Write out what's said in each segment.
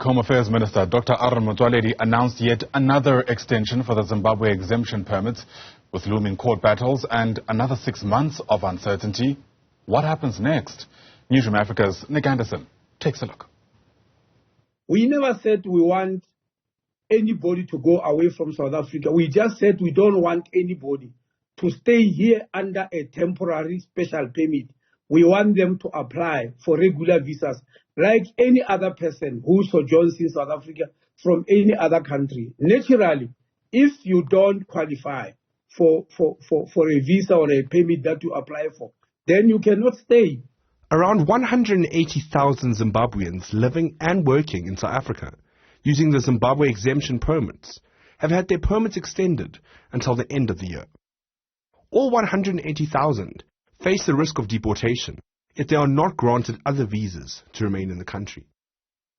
Home Affairs Minister Dr. Aaron Motsoaledi announced yet another extension for the Zimbabwe Exemption Permits, with looming court battles and another 6 months of uncertainty. What happens next? Newzroom Afrika's Andersen takes a look. We never said we want anybody to go away from South Africa. We just said we don't want anybody to stay here under a temporary special permit. We want them to apply for regular visas like any other person who sojourns in South Africa from any other country. Naturally, if you don't qualify for a visa or a permit that you apply for, then you cannot stay. Around 180,000 Zimbabweans living and working in South Africa using the Zimbabwe Exemption Permits have had their permits extended until the end of the year. All 180,000 face the risk of deportation if they are not granted other visas to remain in the country.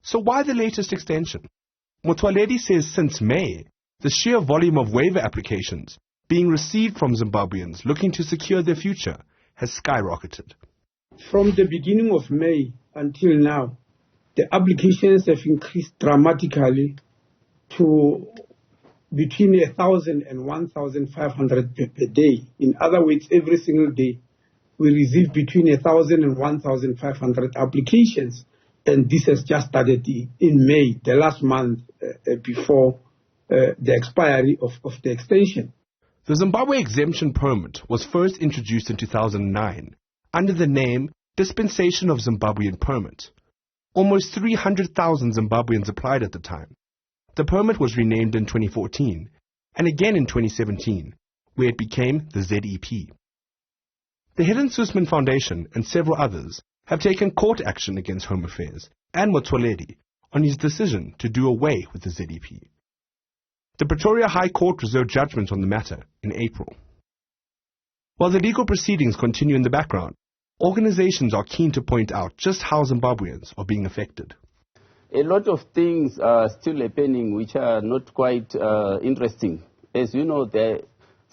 So why the latest extension? Motsoaledi says since May, the sheer volume of waiver applications being received from Zimbabweans looking to secure their future has skyrocketed. From the beginning of May until now, the applications have increased dramatically to between 1,000 and 1,500 per day. In other words, every single day, we receive between 1,000 and 1,500 applications. And this has just started in May, the last month before the expiry of the extension. The Zimbabwe Exemption Permit was first introduced in 2009 under the name Dispensation of Zimbabwean Permit. Almost 300,000 Zimbabweans applied at the time. The permit was renamed in 2014 and again in 2017, where it became the ZEP. The Helen Suzman Foundation and several others have taken court action against Home Affairs and Motsoaledi on his decision to do away with the ZEP. The Pretoria High Court reserved judgment on the matter in April. While the legal proceedings continue in the background, organizations are keen to point out just how Zimbabweans are being affected. A lot of things are still happening which are not quite interesting. As you know, the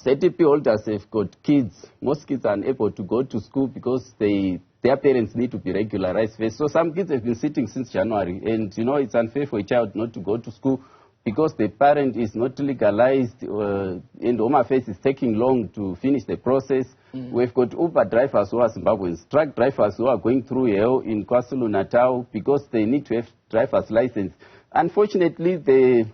ZEP holders have got kids. Most kids are unable to go to school because their parents need to be regularized first. So some kids have been sitting since January. And, you know, it's unfair for a child not to go to school because the parent is not legalized and Home Affairs is taking long to finish the process. We've got Uber drivers who are Zimbabweans, truck drivers who are going through hell in KwaZulu-Natal because they need to have driver's license. Unfortunately, the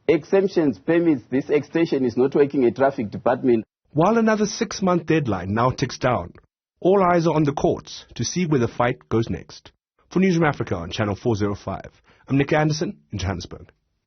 exemptions permits, this extension is not working at traffic department. While another 6-month deadline now ticks down, all eyes are on the courts to see where the fight goes next. For Newzroom Afrika on Channel 405, I'm Andersen in Johannesburg.